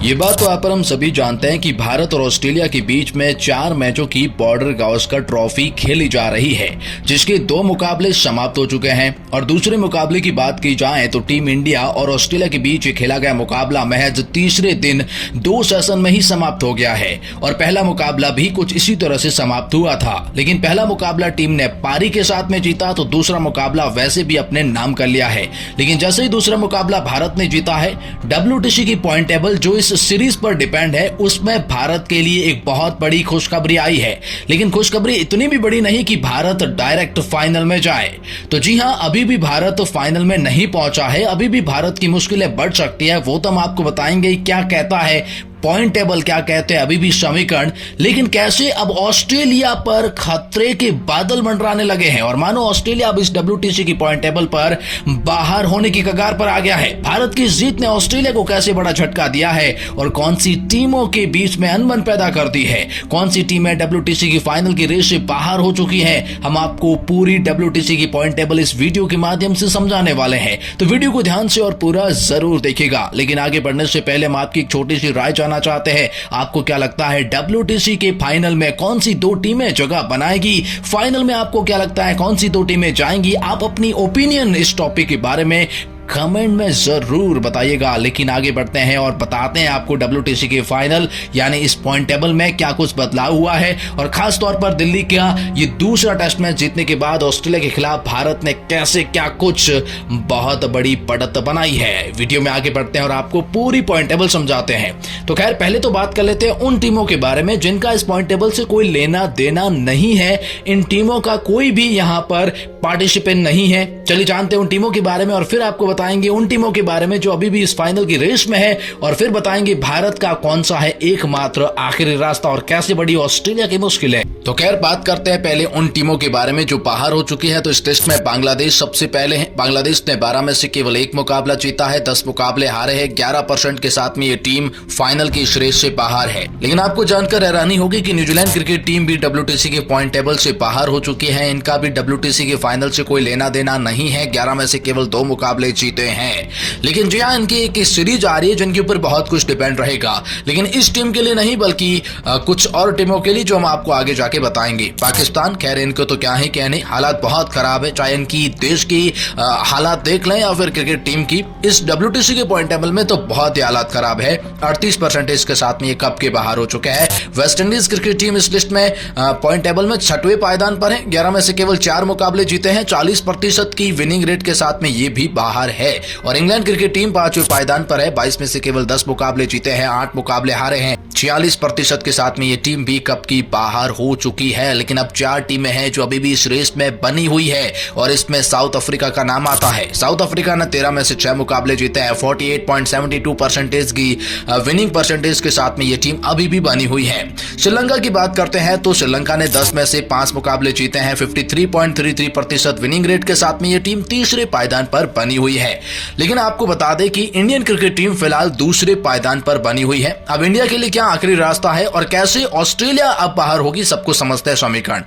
ये बात तो आप और हम सभी जानते हैं कि भारत और ऑस्ट्रेलिया के बीच में 4 मैचों की बॉर्डर गावस्कर ट्रॉफी खेली जा रही है, जिसके 2 मुकाबले समाप्त हो चुके हैं। और दूसरे मुकाबले की बात की जाए तो टीम इंडिया और ऑस्ट्रेलिया के बीच खेला गया मुकाबला महज तीसरे दिन 2 सेशन में ही समाप्त हो गया है। और पहला मुकाबला भी कुछ इसी तरह से समाप्त हुआ था, लेकिन पहला मुकाबला टीम ने पारी के साथ में जीता तो दूसरा मुकाबला वैसे भी अपने नाम कर लिया है। लेकिन जैसे ही दूसरा मुकाबला भारत ने जीता है, WTC की पॉइंट टेबल जो इस सीरीज पर डिपेंड है, उसमें भारत के लिए एक बहुत बड़ी खुशखबरी आई है। लेकिन खुशखबरी इतनी भी बड़ी नहीं कि भारत डायरेक्ट फाइनल में जाए। तो जी हां, अभी भी भारत फाइनल में नहीं पहुंचा है, अभी भी भारत की मुश्किलें बढ़ सकती है। वो तो हम आपको बताएंगे क्या कहता है पॉइंट टेबल, क्या कहते हैं अभी भी समीकरण। लेकिन कैसे अब ऑस्ट्रेलिया पर खतरे के बादल मंडराने लगे हैं और मानो ऑस्ट्रेलिया अब इस WTC की पॉइंट टेबल पर बाहर होने की कगार पर आ गया है। भारत की जीत ने ऑस्ट्रेलिया को कैसे बड़ा झटका दिया है और कौन सी टीमों के बीच में अनबन पैदा कर दी है, कौन सी टीमें WTC की फाइनल की रेस से बाहर हो चुकी है, हम आपको पूरी WTC की पॉइंट टेबल इस वीडियो के माध्यम से समझाने वाले हैं। तो वीडियो को ध्यान से और पूरा जरूर देखिएगा। लेकिन आगे बढ़ने से पहले हम आपकी एक छोटी सी राय चाहते हैं, आपको क्या लगता है WTC के फाइनल में कौन सी 2 टीमें जगह बनाएगी? फाइनल में आपको क्या लगता है कौन सी 2 टीमें जाएंगी? आप अपनी ओपिनियन इस टॉपिक के बारे में कमेंट में जरूर बताइएगा। लेकिन आगे बढ़ते हैं और बताते हैं आपको WTC के फाइनल यानी इस पॉइंट टेबल में क्या कुछ बदलाव हुआ है और खास तौर पर दिल्ली का ये दूसरा टेस्ट मैच जीतने के बाद ऑस्ट्रेलिया के खिलाफ भारत ने कैसे क्या कुछ बहुत बड़ी बढ़त बनाई है। वीडियो में आगे बढ़ते हैं और आपको पूरी पॉइंट टेबल समझाते हैं। तो खैर पहले तो बात कर लेते हैं उन टीमों के बारे में जिनका इस पॉइंट टेबल से कोई लेना देना नहीं है। इन टीमों का कोई भी यहां पर पार्टिसिपेंट नहीं है। चलिए जानते हैं उन टीमों के बारे में और फिर आपको बताएंगे उन टीमों के बारे में जो अभी भी इस फाइनल की रेस में है, और फिर बताएंगे भारत का कौन सा है एकमात्र आखिरी रास्ता और कैसे बड़ी ऑस्ट्रेलिया की मुश्किल है। तो खैर बात करते हैं पहले उन टीमों के बारे में जो बाहर हो चुकी है। तो इस टेस्ट में बांग्लादेश सबसे पहले है। बांग्लादेश ने 12 में से केवल 1 मुकाबला जीता है, 10 मुकाबले हारे हैं, 11% के साथ में ये टीम फाइनल की इस रेस से बाहर है। लेकिन आपको जानकर हैरानी होगी कि न्यूजीलैंड क्रिकेट टीम भी WTC के पॉइंट टेबल से बाहर हो चुकी है। इनका भी WTC के फाइनल से कोई लेना देना नहीं है, 11 में से केवल 2 मुकाबले जीते हैं। लेकिन जी हां, इनकी एक सीरीज आ रही है जिनके ऊपर बहुत कुछ डिपेंड रहेगा। लेकिन इस टीम के लिए नहीं बल्कि कुछ और टीमों के लिए जो हम आपको आगे जाके बताएंगे। पाकिस्तान, खैर इनको तो क्या ही कहने, हालात बहुत खराब है, चाहे इनकी देश की हालात देख लें या फिर क्रिकेट टीम की। इस WTC के पॉइंट टेबल में तो बहुत ही हालात खराब है। 38% के साथ में ये कप के बाहर हो चुके हैं। वेस्ट इंडीज क्रिकेट टीम इस लिस्ट में पॉइंट टेबल में 6वें पायदान पर है, 11 में से केवल 4 मुकाबले जीते हैं, 40% की विनिंग रेट के साथ में ये भी बाहर है। और इंग्लैंड क्रिकेट टीम 5वें पायदान पर है, 22 में से केवल 10 मुकाबले जीते हैं, 8 मुकाबले हारे हैं, 46% के साथ में ये टीम भी कप की बाहर हो चुकी है। लेकिन अब 4 टीमें हैं जो अभी भी इस रेस में बनी हुई है और इसमें साउथ अफ्रीका का नाम आता है। साउथ अफ्रीका ने 13 में से 6 मुकाबले जीते हैं, 48.72% की विनिंग परसेंटेज के साथ में ये टीम अभी भी बनी हुई है। श्रीलंका की बात करते हैं तो श्रीलंका ने 10 में से 5 मुकाबले जीते हैं, 53.33% विनिंग रेट के साथ में ये टीम तीसरे पायदान पर बनी हुई है। लेकिन आपको बता दें कि इंडियन क्रिकेट टीम फिलहाल दूसरे पायदान पर बनी हुई है। अब इंडिया के लिए क्या आखिरी रास्ता है और कैसे ऑस्ट्रेलिया अब बाहर होगी, सबको समझते हैं समीकरण।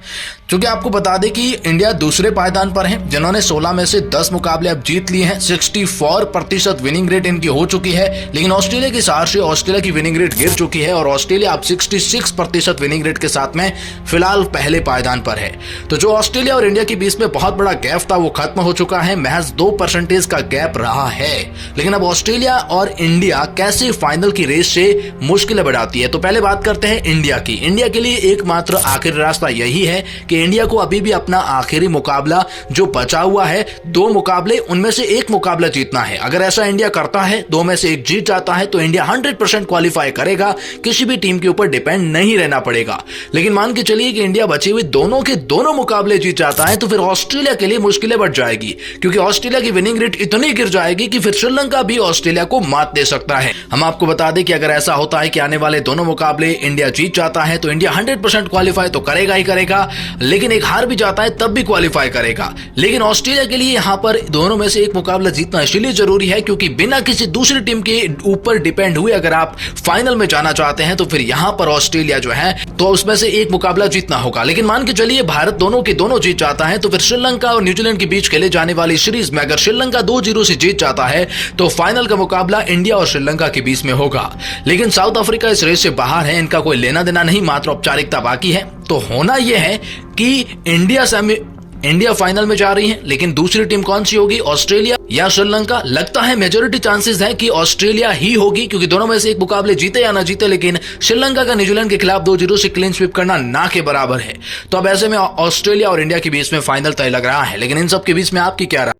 क्योंकि आपको बता दें कि इंडिया दूसरे पायदान पर है, जिन्होंने 16 में से 10 मुकाबले अब जीत लिए हैं, 64% विनिंग रेट इनकी हो चुकी है। लेकिन ऑस्ट्रेलिया की सार से ऑस्ट्रेलिया की विनिंग रेट गिर चुकी है और ऑस्ट्रेलिया अब 66% विनिंग रेट के साथ में फिलहाल पहले पायदान पर है। तो जो ऑस्ट्रेलिया और इंडिया के बीच में बहुत बड़ा गैप था वो खत्म हो चुका है, महज 2% का गैप रहा है। लेकिन अब ऑस्ट्रेलिया और इंडिया कैसे फाइनल की रेस से मुश्किलें बढ़ाती है। तो पहले बात करते हैं इंडिया की। इंडिया के लिए एकमात्र आखिरी रास्ता यही है कि इंडिया को अभी भी अपना आखिरी मुकाबला जो बचा हुआ है, 2 मुकाबले, उनमें से 1 मुकाबला जीतना है। अगर ऐसा इंडिया करता है, 2 में से 1 जीत जाता है, तो इंडिया 100% क्वालिफाई करेगा, किसी भी टीम के ऊपर डिपेंड नहीं रहना पड़ेगा। लेकिन मान के चलिए कि इंडिया बचे हुए दोनों के दोनों मुकाबले जीत जाता है, तो फिर ऑस्ट्रेलिया के लिए मुश्किलें बढ़ जाएगी, क्योंकि ऑस्ट्रेलिया की विनिंग रेट इतनी गिर जाएगी कि फिर श्रीलंका भी ऑस्ट्रेलिया को मात दे सकता है। हम आपको बता दें कि अगर ऐसा होता है कि आने वाले दोनों मुकाबले इंडिया जीत जाता है, तो इंडिया 100% क्वालिफाई तो करेगा ही करेगा, लेकिन एक हार भी जाता है तब भी क्वालिफाई करेगा। लेकिन ऑस्ट्रेलिया के लिए यहां पर दोनों में से 1 मुकाबला जीतना इसलिए जरूरी है क्योंकि बिना किसी दूसरी टीम के ऊपर डिपेंड हुए अगर आप फाइनल में जाना चाहते हैं, तो फिर यहां पर ऑस्ट्रेलिया जो है तो उसमें से 1 मुकाबला जीतना होगा। लेकिन मान के चलिए भारत दोनों के दोनों जीत जाता है, तो फिर श्रीलंका और न्यूजीलैंड के बीच खेले जाने वाली सीरीज में अगर श्रीलंका 2 2-0 से जीत जाता है तो फाइनल का मुकाबला इंडिया और श्रीलंका के बीच में होगा। लेकिन साउथ अफ्रीका इस रेस से बाहर है, इनका कोई लेना देना नहीं, मात्र औपचारिकता बाकी है। तो होना यह है कि इंडिया फाइनल में जा रही है, लेकिन दूसरी टीम कौन सी होगी, ऑस्ट्रेलिया या श्रीलंका? लगता है मेजॉरिटी चांसेस है कि ऑस्ट्रेलिया ही होगी, क्योंकि दोनों में से एक मुकाबले जीते या ना जीते, लेकिन श्रीलंका का न्यूजीलैंड के खिलाफ 2-0 से क्लीन स्वीप करना ना के बराबर है। तो अब ऐसे में ऑस्ट्रेलिया और इंडिया के बीच में फाइनल तय लग रहा है। लेकिन इन सब के बीच में आपकी क्या राय?